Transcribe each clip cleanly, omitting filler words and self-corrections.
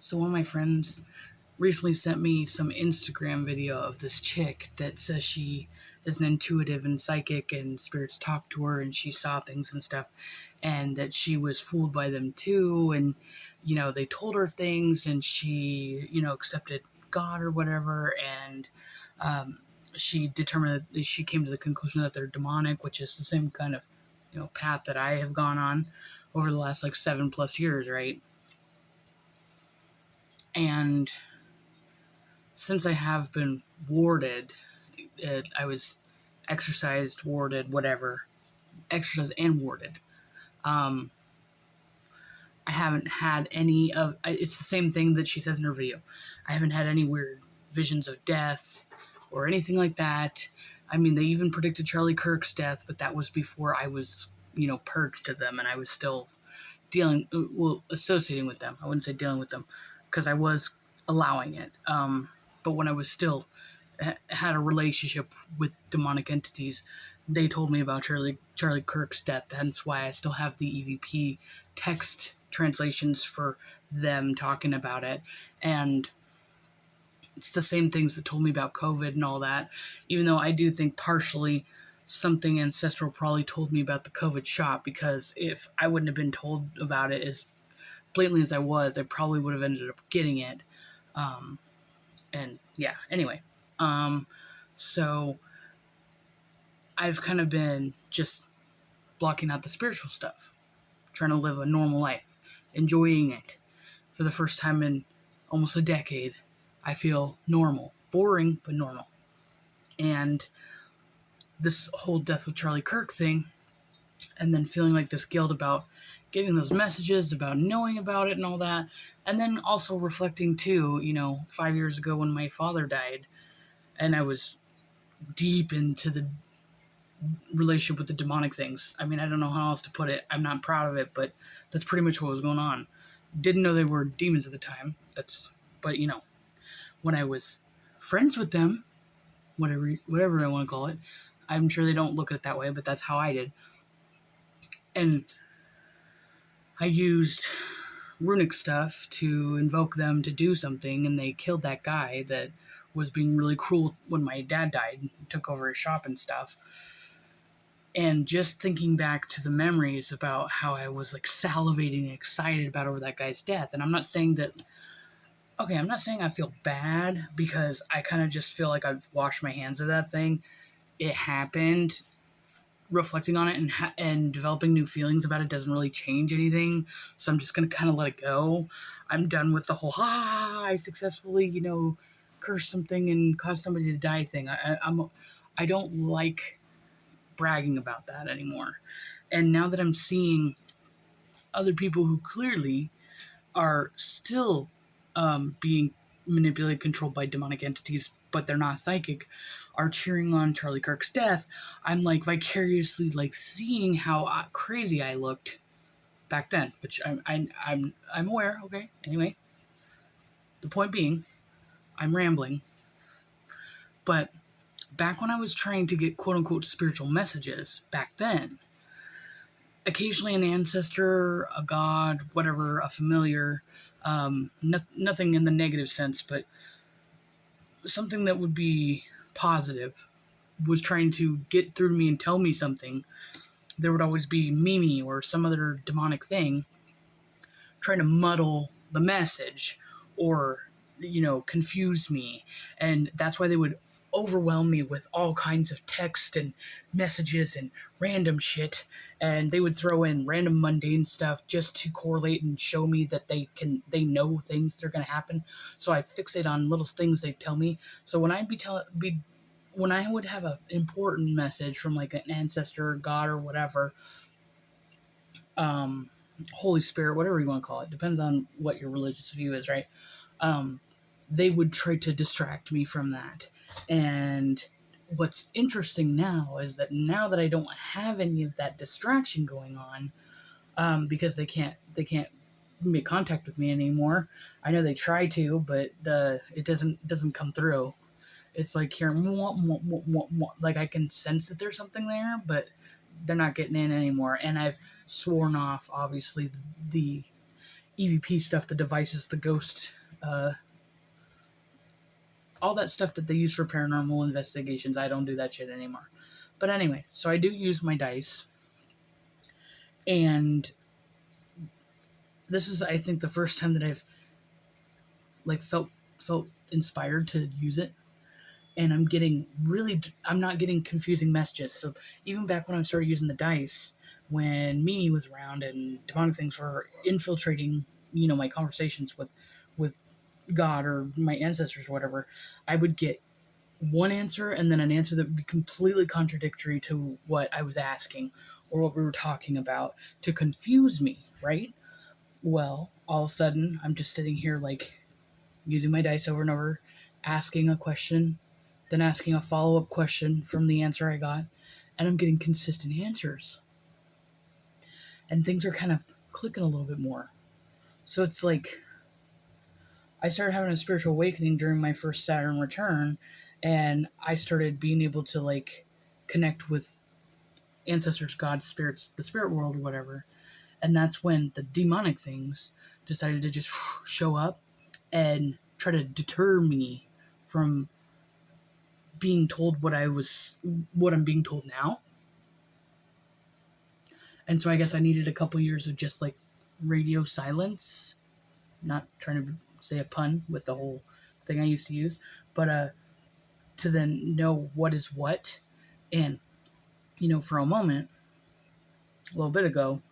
So one of my friends recently sent me some Instagram video of this chick that says she is an intuitive and psychic and spirits talk to her and she saw things and stuff, and that she was fooled by them too, and they told her things and she accepted God or whatever, and she determined that she came to the conclusion that they're demonic, which is the same kind of path that I have gone on over the last 7+ years, right? And since I have been warded, I was exercised, warded, whatever, exercised and warded. I haven't had any of, it's the same thing that she says in her video. I haven't had any weird visions of death or anything like that. I mean, they even predicted Charlie Kirk's death, but that was before I was, purged to them, and I was still associating with them. I wouldn't say dealing with them, because I was allowing it. But when I was still had a relationship with demonic entities, they told me about Charlie Kirk's death. That's why I still have the EVP text translations for them talking about it. And it's the same things that told me about COVID and all that, even though I do think partially something ancestral probably told me about the COVID shot, because if I wouldn't have been told about it as blatantly as I was, I probably would have ended up getting it. And yeah, anyway. So I've kind of been just blocking out the spiritual stuff, trying to live a normal life, enjoying it. For the first time in almost a decade, I feel normal. Boring, but normal. And this whole death with Charlie Kirk thing, and then feeling like this guilt about getting those messages, about knowing about it and all that, and then also reflecting too, 5 years ago when my father died, and I was deep into the relationship with the demonic things. I mean, I don't know how else to put it. I'm not proud of it, but that's pretty much what was going on. Didn't know they were demons at the time. But when I was friends with them, whatever I want to call it, I'm sure they don't look at it that way, but that's how I did. And I used runic stuff to invoke them to do something, and they killed that guy that was being really cruel when my dad died and took over his shop and stuff. And just thinking back to the memories about how I was salivating and excited about over that guy's death. And I'm not saying I feel bad, because I kind of just feel like I've washed my hands of that thing. It happened. Reflecting on it and developing new feelings about it doesn't really change anything. So I'm just going to kind of let it go. I'm done with the whole, I successfully, cursed something and caused somebody to die thing. I don't like bragging about that anymore. And now that I'm seeing other people who clearly are still being manipulated, controlled by demonic entities, but they're not psychic, are cheering on Charlie Kirk's death, I'm vicariously seeing how crazy I looked back then, which I'm aware. Okay, anyway, the point being, I'm rambling. But back when I was trying to get quote unquote spiritual messages back then, occasionally an ancestor, a god, whatever, a familiar, nothing in the negative sense, but something that would be positive, was trying to get through to me and tell me something. There would always be Mimi or some other demonic thing trying to muddle the message or confuse me. And that's why they would overwhelm me with all kinds of text and messages and random shit, and they would throw in random mundane stuff just to correlate and show me that they know things that are going to happen. So I fixate on little things they tell me. So when when I would have an important message from an ancestor or God or whatever, Holy Spirit, whatever you want to call it, depends on what your religious view is, right? They would try to distract me from that. And what's interesting now is that now that I don't have any of that distraction going on, because they can't make contact with me anymore. I know they try to, but it doesn't come through. It's hearing I can sense that there's something there, but they're not getting in anymore. And I've sworn off, obviously, the EVP stuff, the devices, the ghost, all that stuff that they use for paranormal investigations. I don't do that shit anymore. But anyway, so I do use my dice. And this is, I think, the first time that I've like felt inspired to use it. And I'm not getting confusing messages. So even back when I started using the dice, when Mimi was around and demonic things were infiltrating, my conversations with God or my ancestors or whatever, I would get one answer and then an answer that would be completely contradictory to what I was asking or what we were talking about to confuse me, right? Well, all of a sudden, I'm just sitting here like using my dice over and over, asking a question, then asking a follow-up question from the answer I got, and I'm getting consistent answers. And things are kind of clicking a little bit more. So it's like I started having a spiritual awakening during my first Saturn return, and I started being able to like connect with ancestors, gods, spirits, the spirit world, or whatever. And that's when the demonic things decided to just show up and try to deter me from being told what I'm being told now. And so I guess I needed a couple years of just like radio silence, not trying to say a pun with the whole thing I used to use, but to then know what is what. And, for a moment, a little bit ago,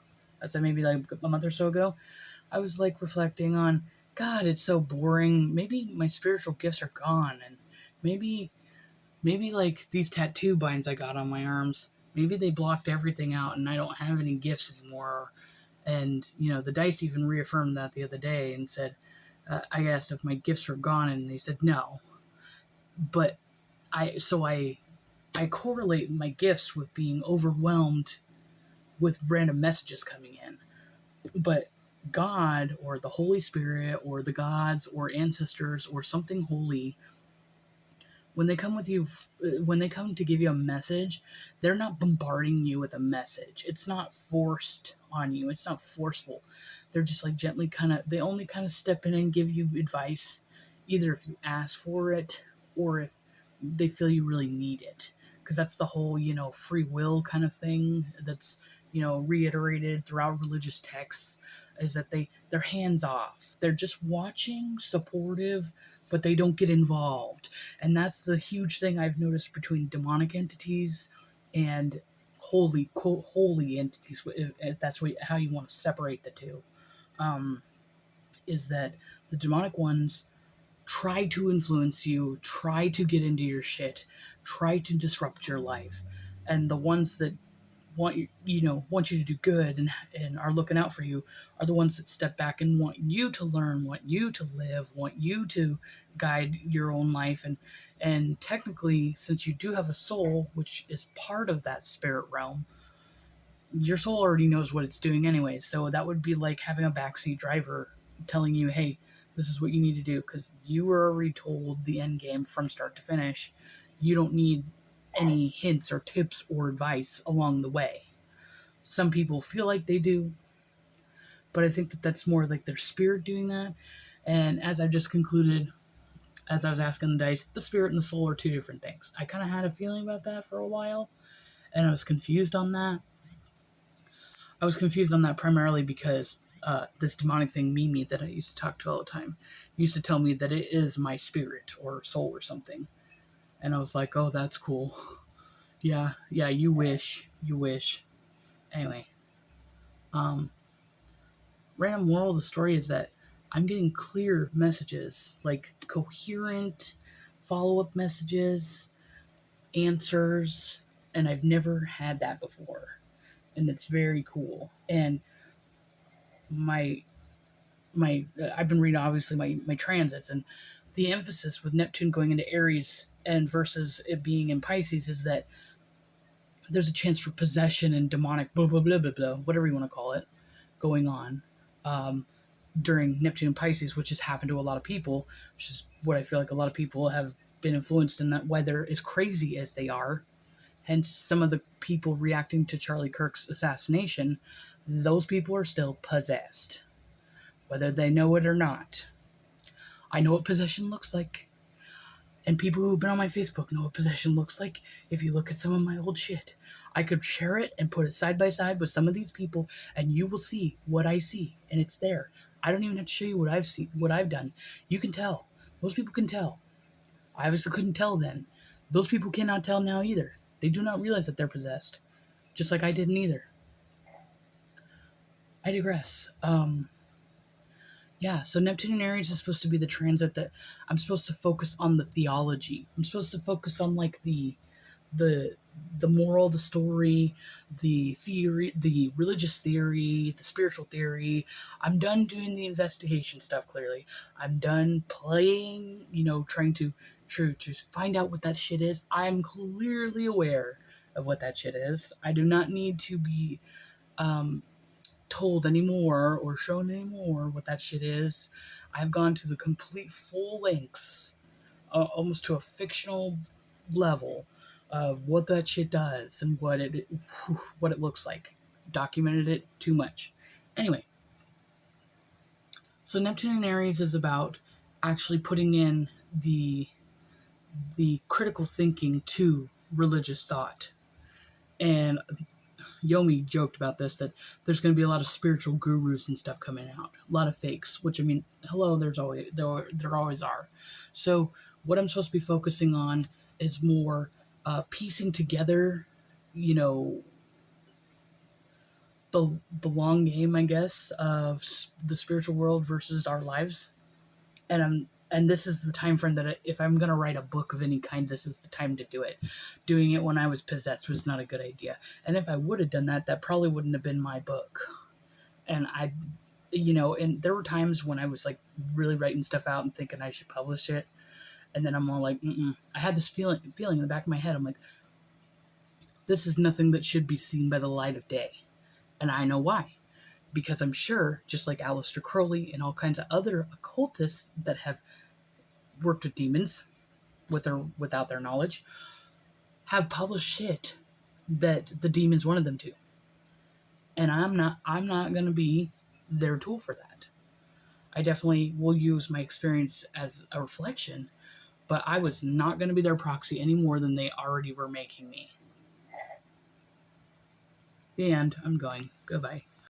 I said maybe like a month or so ago, I was like reflecting on, God, it's so boring. Maybe my spiritual gifts are gone. And maybe like these tattoo binds I got on my arms, maybe they blocked everything out and I don't have any gifts anymore. And, the dice even reaffirmed that the other day and said, I asked if my gifts were gone and they said no. But I correlate my gifts with being overwhelmed with random messages coming in. But God or the Holy Spirit or the gods or ancestors or something holy, when they come to give you a message, they're not bombarding you with a message. It's not forced on you. It's not forceful. They're just like gently they only kind of step in and give you advice, either if you ask for it or if they feel you really need it. Because that's the whole, free will kind of thing that's, reiterated throughout religious texts, is that they're hands off. They're just watching, supportive, but they don't get involved. And that's the huge thing I've noticed between demonic entities and holy, quote, holy entities, if that's how you want to separate the two, is that the demonic ones try to influence you, try to get into your shit, try to disrupt your life. And the ones that want you to do good and are looking out for you are the ones that step back and want you to learn, want you to live, want you to guide your own life. And technically, since you do have a soul, which is part of that spirit realm, your soul already knows what it's doing anyway. So that would be like having a backseat driver telling you, hey, this is what you need to do, because you were already told the end game from start to finish. You don't need any hints or tips or advice along the way. Some people feel like they do, but I think that that's more like their spirit doing that. And as I've just concluded, as I was asking the dice, the spirit and the soul are two different things. I kind of had a feeling about that for a while, and I was confused on that. I was confused on that primarily because this demonic thing, Mimi, that I used to talk to all the time, used to tell me that it is my spirit or soul or something. And I was like, oh, that's cool. Yeah, you wish. Anyway, random moral of the story is that I'm getting clear messages, like coherent follow-up messages, answers, and I've never had that before. And it's very cool. And I've been reading obviously my transits, and the emphasis with Neptune going into Aries and versus it being in Pisces is that there's a chance for possession and demonic blah blah blah blah blah, whatever you want to call it, going on during Neptune and Pisces, which has happened to a lot of people, which is what I feel like a lot of people have been influenced in, that why they're as crazy as they are. Hence, some of the people reacting to Charlie Kirk's assassination, those people are still possessed. whether they know it or not. I know what possession looks like. And people who've been on my Facebook know what possession looks like. If you look at some of my old shit, I could share it and put it side by side with some of these people, and you will see what I see, and it's there. I don't even have to show you what I've seen, what I've done. You can tell. Most people can tell. I obviously couldn't tell then. Those people cannot tell now either. They do not realize that they're possessed, just like I didn't either. I digress. Yeah, so Neptune and Aries is supposed to be the transit that I'm supposed to focus on the theology. I'm supposed to focus on like the the moral of the story, the theory, the religious theory, the spiritual theory. I'm done doing the investigation stuff, clearly. I'm done playing, trying to find out what that shit is. I'm clearly aware of what that shit is. I do not need to be told anymore or shown anymore what that shit is. I've gone to the complete full lengths, almost to a fictional level of what that shit does and what it looks like. Documented it too much. Anyway, so Neptune in Aries is about actually putting in the critical thinking to religious thought. And Yomi joked about this, that there's going to be a lot of spiritual gurus and stuff coming out, a lot of fakes. Which, I mean, hello, there always are. So what I'm supposed to be focusing on is more piecing together, the long game, I guess, of the spiritual world versus our lives. And this is the time frame that if I'm going to write a book of any kind, this is the time to do it. Doing it when I was possessed was not a good idea. And if I would have done that, that probably wouldn't have been my book. And and there were times when I was like really writing stuff out and thinking I should publish it. And then I'm all like, I had this feeling in the back of my head. I'm like, this is nothing that should be seen by the light of day. And I know why. Because I'm sure, just like Aleister Crowley and all kinds of other occultists that have worked with demons without their knowledge, have published shit that the demons wanted them to. And I'm not going to be their tool for that. I definitely will use my experience as a reflection, but I was not going to be their proxy any more than they already were making me. The end. I'm going. Goodbye.